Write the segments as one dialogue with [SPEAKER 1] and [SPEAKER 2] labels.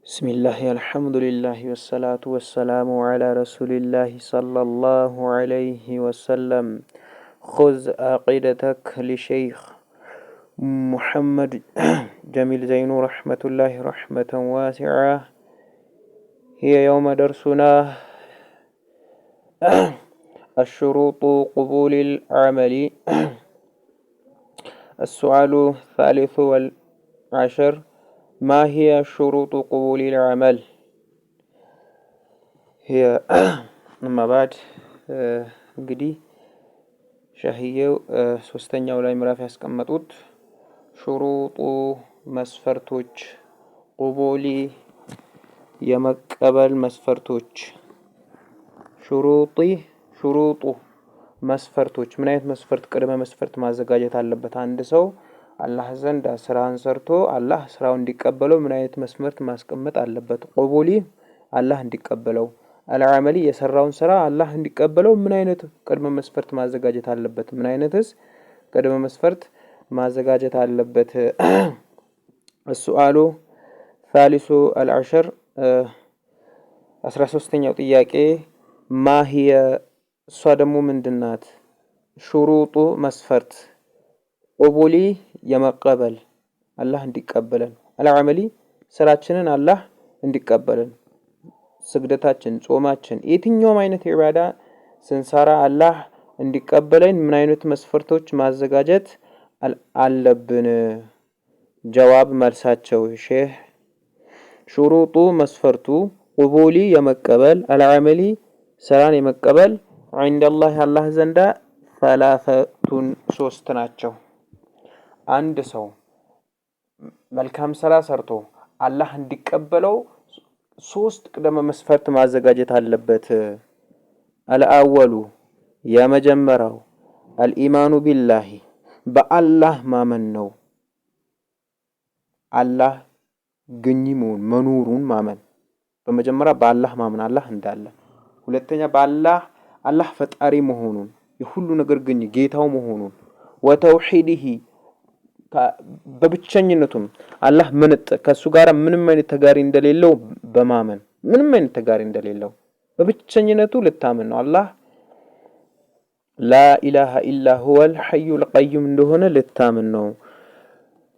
[SPEAKER 1] بسم الله الحمد لله والصلاة والسلام على رسول الله صلى الله عليه وسلم. خذ عقيدتك لشيخ محمد جميل زين رحمة الله رحمة واسعة. هي يوم درسنا الشروط قبول العمل. السؤال الثالث والعشر: ما هي شروط قبول العمل؟ هي أما بعد እንግዲህ ሸህየው ሶስተኛው ላይ ምዕራፍ ያስቀመጡት ሹሩጡ መስፈርቶች፣ ቁቡሊ የመቀበል መስፈርቶች፣ ሹሩጡ መስፈርቶች። ምን አይነት መስፈርት ቅድመ መስፈርት ማዘጋጀት አለበት? አንድ ሰው አላህ ዘንድ ስራን ሰርቶ አላህ ስራው እንዲቀበለው ምን አይነት መስፈርት ማስቀመጥ አለበት? ቁቡሊ አላህ እንዲቀበለው፣ አልዓመሊ የሰራውን ስራ አላህ እንዲቀበለው ምን አይነት ቅድመ መስፈርት ማዘጋጀት አለበት? ምን አይነትስ ቅድመ መስፈርት ማዘጋጀት አለበት? السؤال الثالث والعشر 13ኛው ጥያቄ ما هي እሷ ደግሞ ምንድናት? ሹሩጡ መስፈርት፣ ቁቡሊ የመቀበል አላህ እንዲቀበለን፣ አልዓመሊ ስራችንን አላህ እንዲቀበለን፣ ስግደታችን፣ ጾማችን፣ የትኛውም አይነት ኢባዳ ስንሰራ አላህ እንዲቀበለን ምን አይነት መስፈርቶች ማዘጋጀት አለብን? ጀዋብ መልሳቸው ሼህ ሹሩጡ መስፈርቱ፣ ቁቡሊ የመቀበል፣ አልዓመሊ ስራን የመቀበል عند الله አላህ ዘንዳ ثلاثة ሶስት ናቸው። አንድ ሰው መልካም ስራ ሰርቶ አላህ እንዲቀበለው ሶስት ቅድመ መስፈርት ማዘጋጀት አለበት። አልአወሉ የመጀመሪያው አልኢማኑ ቢላሂ በአላህ ማመን ነው። አላህ ግኝሙን መኖሩን ማመን። በመጀመሪያ በአላህ ማመን አላህ እንዳለ። ሁለተኛ አላህ ፈጣሪ መሆኑን የሁሉ ነገር ግኝ ጌታው መሆኑን ወተውሂዲሂ በብቸኝነቱም አላህ ከሱ ጋር ምንም አይነት ተጋሪ እንደሌለው በማመን ምንም አይነት ተጋሪ እንደሌለው በብቸኝነቱ ልታመን ነው። አላህ ላኢላሃ ኢላ ሁወል ሐዩል ቀዩም እንደሆነ ልታመን ነው።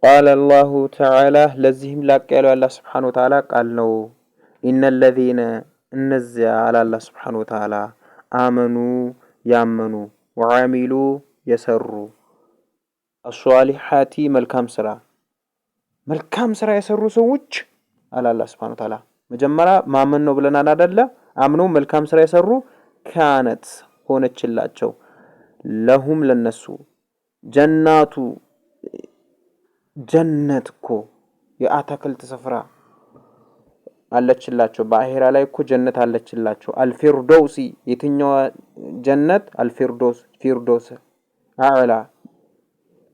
[SPEAKER 1] ቃለ አላሁ ተዓላ ለዚህም ላቅ ያለው አላህ ሱብሓነሁ ወተዓላ ቃል ነው። ኢነለዚነ እነዚያ አለ አላህ ሱብሓነሁ ወተዓላ አመኑ ያመኑ ወዓሚሉ የሰሩ አሷሊሓቲ መልካም ስራ የሰሩ ሰዎች አለ አላህ ሱብሓነሁ ወተዓላ። መጀመሪያ ማመን ነው ብለናል አይደለ? አምነው መልካም ስራ የሰሩ ካነት ሆነችላቸው፣ ለሁም ለነሱ ጀናቱ ጀነት እኮ የአትክልት ስፍራ አለችላቸው። በአኺራ ላይ እኮ ጀነት አለችላቸው። አልፊርዶሲ የትኛው ጀነት? ፊርዶስ አዕላ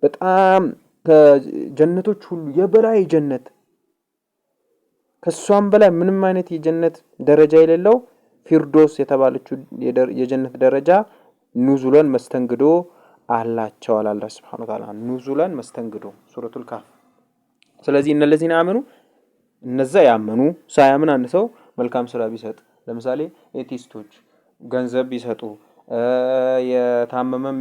[SPEAKER 1] በጣም ከጀነቶች ሁሉ የበላይ ጀነት፣ ከሷም በላይ ምንም አይነት የጀነት ደረጃ የሌለው ፊርዶስ የተባለችው የጀነት ደረጃ ኑዙለን መስተንግዶ አላቸው አለ አላህ ሱብሓነሁ ወተዓላ። ኑዙለን መስተንግዶ ሱረቱል ካፍ። ስለዚህ እነለዚህን አመኑ እነዛ ያመኑ። ሳያምን አንድ ሰው መልካም ስራ ቢሰጥ፣ ለምሳሌ ኤቲስቶች ገንዘብ ቢሰጡ፣ የታመመም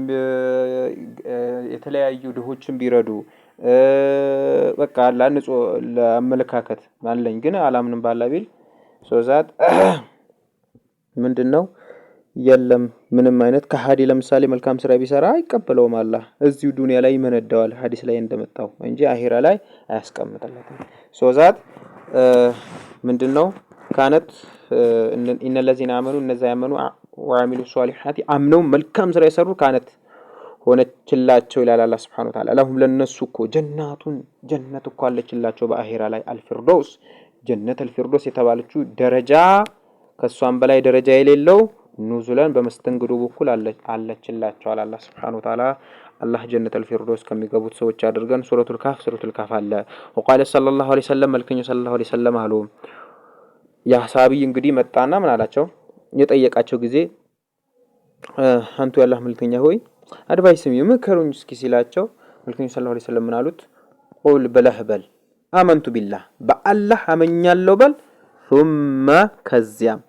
[SPEAKER 1] የተለያዩ ድሆችን ቢረዱ፣ በቃ ለአመለካከት ማለኝ ግን አላምንም ባላ ቢል ሶዛት ምንድነው የለም ምንም አይነት ከሃዲ ለምሳሌ መልካም ስራ ቢሰራ አይቀበለውም አላህ። እዚሁ ዱንያ ላይ ይመነዳዋል ሐዲስ ላይ እንደመጣው እንጂ አኺራ ላይ አያስቀምጥለትም። ሶዛት ምንድነው ካነት ኢነለዚነ አመኑ እነዛ ያመኑ ወአሚሉ ሷሊሓቲ አምነው መልካም ስራ የሰሩ ካነት ሆነችላቸው ይላል አላህ ሱብሓነሁ ወተዓላ። ለሁም ለነሱ እኮ ጀነት እኮ አለችላቸው በአኺራ ላይ አልፊርዶስ ጀነት አልፊርዶስ የተባለችው ደረጃ ከሷም በላይ ደረጃ የሌለው ኑዙላን በመስተንግዶ በኩል አለችላቸው አላህ ሱብሓነሁ ወተዓላ። አላህ ጀነት አልፊርዶስ ከሚገቡት ሰዎች አድርገን። ሱረቱል ካፍ አለ። ወቃለ ሰለላሁ ዐለይሂ ወሰለም መልከኛው ሰለላሁ ዐለይሂ ወሰለም አሉ። ያ ሰሃቢ እንግዲህ መጣና ምን አላቸው? የጠየቃቸው ጊዜ አንቱ ያላህ መልከኛ ሆይ አድቫይስ ምከሩኝ እስኪ ሲላቸው መልከኛው ሰለላሁ ዐለይሂ ወሰለም ምን አሉት? ቁል በለህ በል አመንቱ ቢላህ በአላህ አመኛለሁ በል ثم ከዚያም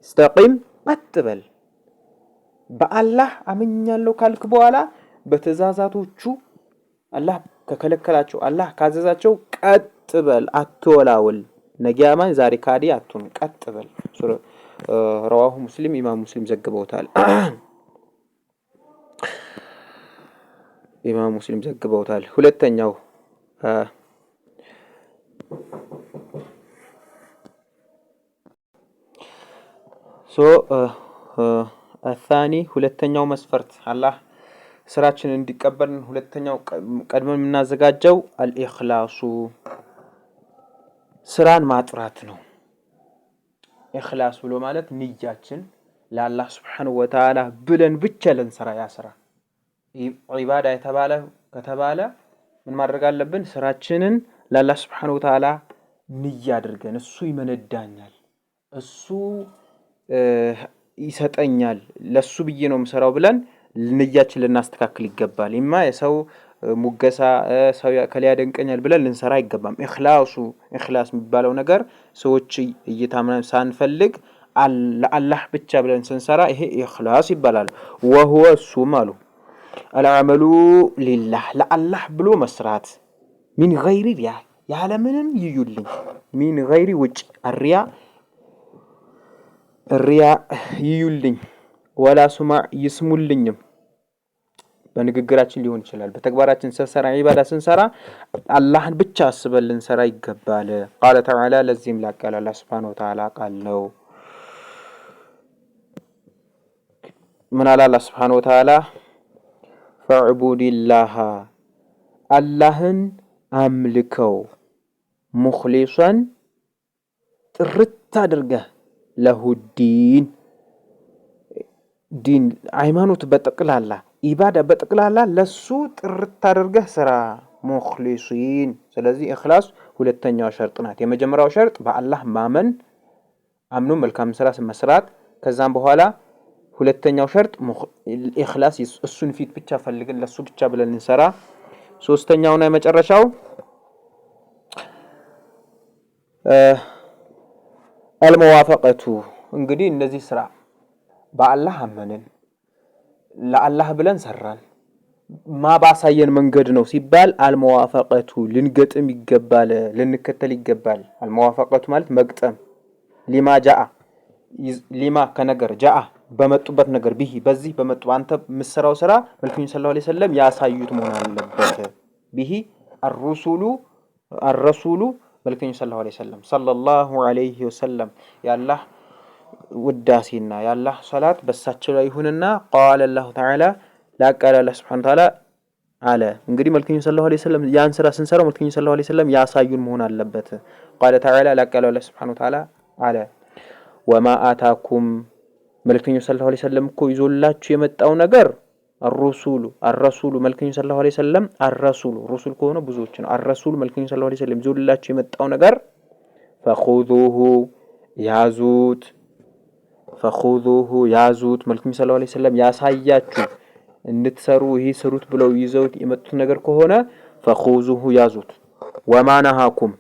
[SPEAKER 1] استقم አትበል በአላህ አመኛለሁ ካልክ በኋላ በትእዛዛቶቹ አላህ ከከለከላቸው አላህ ካዘዛቸው ቀጥ በል አትወላውል ነጊያማን ዛሬ ካዲ አትሁን ቀጥ በል رواه مسلم ኢማም ሙስሊም ዘግበውታል ኢማም ሙስሊም ዘግበውታል ሁለተኛው الثاني ሁለተኛው መስፈርት አላህ ስራችንን እንዲቀበል ሁለተኛው ቀድመን የምናዘጋጀው الإخلاص ስራን ማጥራት ነው ኢኽላስ ብሎ ማለት ንያችን ለአላህ Subhanahu Wa Ta'ala ብለን ብቻ ለንሰራ ያስራ ዒባዳ ከተባለ ምን ማድረግ አለብን ስራችንን ለአላህ Subhanahu Wa Ta'ala ንያ አድርገን እሱ ይመነዳኛል እሱ ይሰጠኛል ለሱ ብዬ ነው የምሰራው ብለን ንያችን ልናስተካክል ይገባል ኢማ የሰው ሙገሳ ሰው ከሊያ ደንቀኛል ብለን ልንሰራ አይገባም ኢኽላስ የሚባለው ነገር ሰዎች እየታመነ ሳንፈልግ ለአላህ ብቻ ብለን ስንሰራ ይሄ ኢኽላስ ይባላል وهو السمال العمل لله ለአላህ ብሎ መስራት من غير رياء ያለ ምንም ይዩልኝ من غير ውጭ الرياء ይዩልኝ ولا سمع ይስሙልኝም በንግግራችን ሊሆን ይችላል በተግባራችን ስንሰራ ኢባዳ ስንሰራ አላህን ብቻ አስበን ልንሰራ ይገባል قال تعالى ለዚህም ላቃል አላህ Subhanahu Wa Ta'ala ቃል ነው ምን አለ አላህ Subhanahu Wa Ta'ala فاعبد الله አላህን አምልከው مخلصا ጥርት አድርገህ ለሁዲን ዲን ሃይማኖት በጠቅላላ ኢባዳ በጠቅላላ ለሱ ጥርት አድርገህ ስራ ሙኽሊሲን ስለዚህ ኢኽላስ ሁለተኛው ሸርጥ ናት የመጀመሪያው ሸርጥ በአላህ ማመን አምኖ መልካም ስራ መስራት ከዛም በኋላ ሁለተኛው ሸርጥ ኢኽላስ እሱን ፊት ብቻ ፈልገን ለሱ ብቻ ብለን እንሰራ ሶስተኛውና የመጨረሻው አልሙዋፈቀቱ እንግዲህ እነዚህ ስራ በአላህ አመንን ለአላህ ብለን ሰራን ማባሳየን መንገድ ነው ሲባል አልሙዋፈቀቱ ልንገጥም ይገባል ልንከተል ይገባል አልሙዋፈቀቱ ማለት መግጠም ሊማ ጃአ ሊማ ከነገር ጃአ በመጡበት ነገር ቢሂ በዚህ በመጡ አንተ መስራው ስራ መልክኝ ሰለላሁ ዐለይሂ ወሰለም ያሳዩት መሆን አለበት ቢሂ الرسول መልክኝ ሰለላሁ ዐለይሂ ወሰለም ያላህ ውዳሴና ያላህ ሰላት በሳቸው ላይ ይሁንና قال الله تعالى ላቃለ አላህ Subhanahu Wa Ta'ala አለ እንግዲህ መልክኝ ሰለላሁ ዐለይሂ ወሰለም ያን ስራ ስንሰራው መልክኝ ሰለላሁ ዐለይሂ ወሰለም ያሳዩን መሆን አለበት قال تعالى ላቃለ አላህ Subhanahu Wa Ta'ala አለ وما آتاكم መልክኝ ሰለላሁ ዐለይሂ ወሰለም እኮ ይዞላችሁ የመጣው ነገር الرسول መልክኝ ሰለላሁ ዐለይሂ ወሰለም الرسول رسول ከሆነ ብዙዎች ነው الرسول መልክኝ ሰለላሁ ዐለይሂ ወሰለም ይዞላችሁ የመጣው ነገር فخذوه ያዙት መልክኝ ሰለላሁ ዐለይሂ ወሰለም ያሳያችሁ እንድትሰሩ ይሄ ስሩት ብለው ይዘውት የመጡት ነገር ከሆነ فخذوه ያዙት وما نهاكم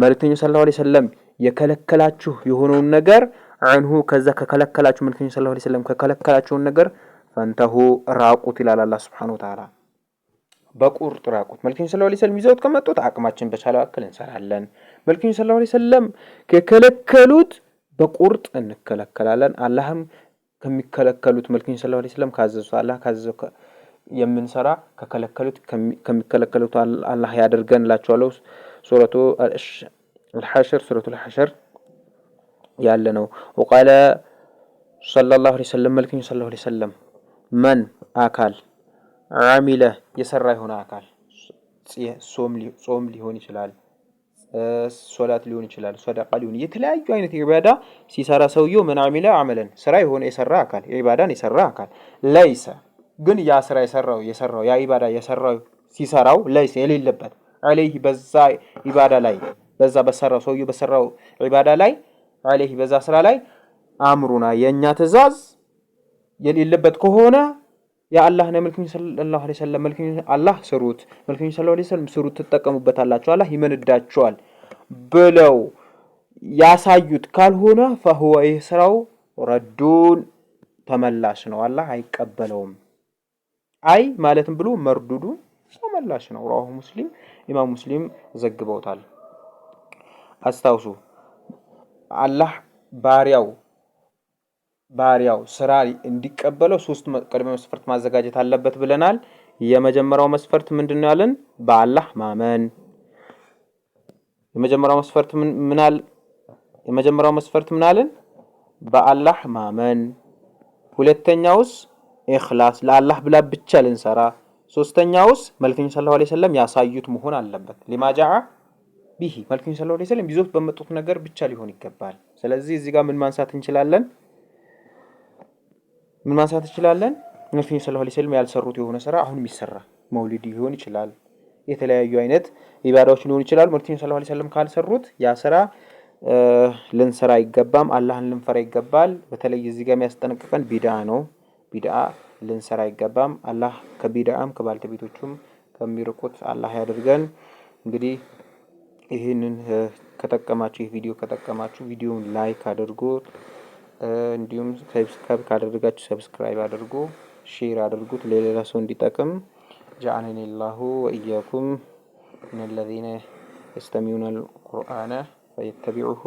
[SPEAKER 1] መልክኝ ሰለላሁ ዐለይሂ ወሰለም የከለከላችሁ የሆነውን ነገር አንሁ ከዛ ከከለከላችሁ መልክኝ ሰለላሁ ዐለይሂ ወሰለም ከከለከላችሁን ነገር ፈንተሁ ራቁት ይላል አላህ Subhanahu Wa Ta'ala በቁርጥ ራቁት መልክኝ ሰለላሁ ዐለይሂ ወሰለም ይዘውት ከመጡት አቅማችን በቻለው አክል እንሰራለን መልክኝ ሰለላሁ ዐለይሂ ወሰለም ከከለከሉት በቁርጥ እንከለከላለን አላህም ከሚከለከሉት መልክኝ ሰለላሁ ዐለይሂ ወሰለም ካዘዙት አላህ ካዘዘው የምንሰራ ከከለከሉት ከሚከለከሉት አላህ ያደርገን ላችኋለሁ ሱረቱ الحشر ያለ ነው وقال صلى الله عليه وسلم መልክኝ ሰለላሁ ዐለይሂ ወሰለም من አካል عامله የሰራ ይሆነ አካል ጾም ሊሆን ይችላል ሶላት ሊሆን ይችላል ሰደቃ ሊሆን የተለያዩ አይነት ኢባዳ ሲሰራ ሰውየው ምን عامله عملا ስራ የሆነ የሰራ አካል ኢባዳን የሰራ አካል ليس ግን ያ ስራ የሰራው ያ ኢባዳ የሰራው ሲሰራው ليس የሌለበት عليه በዛ ኢባዳ ላይ በዛ በሰራው ሰውየው በሰራው ኢባዳ ላይ عليه በዛ ስራ ላይ አምሩና የኛ ትእዛዝ የሌለበት ከሆነ የአላህ መልእክተኛ ሰለላሁ ዐለይሂ ወሰለም መልእክተኛ አላህ ስሩት መልእክተኛ ሰለላሁ ዐለይሂ ወሰለም ስሩት ትጠቀሙበታላችሁ አላህ ይመንዳችኋል ብለው ያሳዩት ካልሆነ فهو ይስራው ረዱን ተመላሽ ነው አላህ አይቀበለውም አይ ማለትም ብሎ መርዱዱ ተመላሽ ነው رواه ሙስሊም ኢማም ሙስሊም ዘግበውታል አስታውሱ አላህ ባሪያው ስራ እንዲቀበለው ሶስት ቅድመ መስፈርት ማዘጋጀት አለበት ብለናል የመጀመሪያው መስፈርት ምንድነው ያለን በአላህ ማመን የመጀመሪያው መስፈርት ምን አለን በአላህ ማመን ሁለተኛውስ ኢኽላስ ለአላህ ብላ ብቻ ልንሰራ ሶስተኛውስ መልእክተኛ ሰለላሁ ዐለይሂ ወሰለም ያሳዩት መሆን አለበት ለማጃአ ቢሂ መልእክተኛ ሰለላሁ ዐለይሂ ወሰለም ይዞት በመጡት ነገር ብቻ ሊሆን ይገባል ስለዚህ እዚህ ጋር ምን ማንሳት እንችላለን መልእክተኛ ሰለላሁ ዐለይሂ ወሰለም ያልሰሩት የሆነ ስራ አሁን የሚሰራ መውሊድ ሊሆን ይችላል የተለያዩ አይነት ኢባዳዎች ሊሆን ይችላል መልእክተኛ ሰለላሁ ዐለይሂ ወሰለም ካልሰሩት ያ ስራ ልንሰራ ይገባም አላህን ልንፈራ ይገባል በተለይ እዚህ ጋር የሚያስጠነቅቀን ቢድዓ ነው ቢድዓ ልንሰራ ይገባም አላህ ከቢድዓም ከባልተቤቶቹም ከሚርቁት አላህ ያድርገን እንግዲህ ይሄንን ከተጠቀማችሁ ቪዲዮ ከተጠቀማችሁ ቪዲዮውን ላይክ አድርጉ እንዲሁም ሰብስክራይብ ካደረጋችሁ ሰብስክራይብ አድርጉ ሼር አድርጉት ለሌላ ሰው እንዲጠቅም جعلني الله وإياكم من الذين يستمعون القرآن فيتبعوه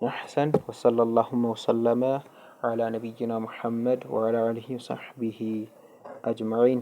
[SPEAKER 1] أحسن وصلى اللهم وسلم على نبينا محمد وعلى آله وصحبه أجمعين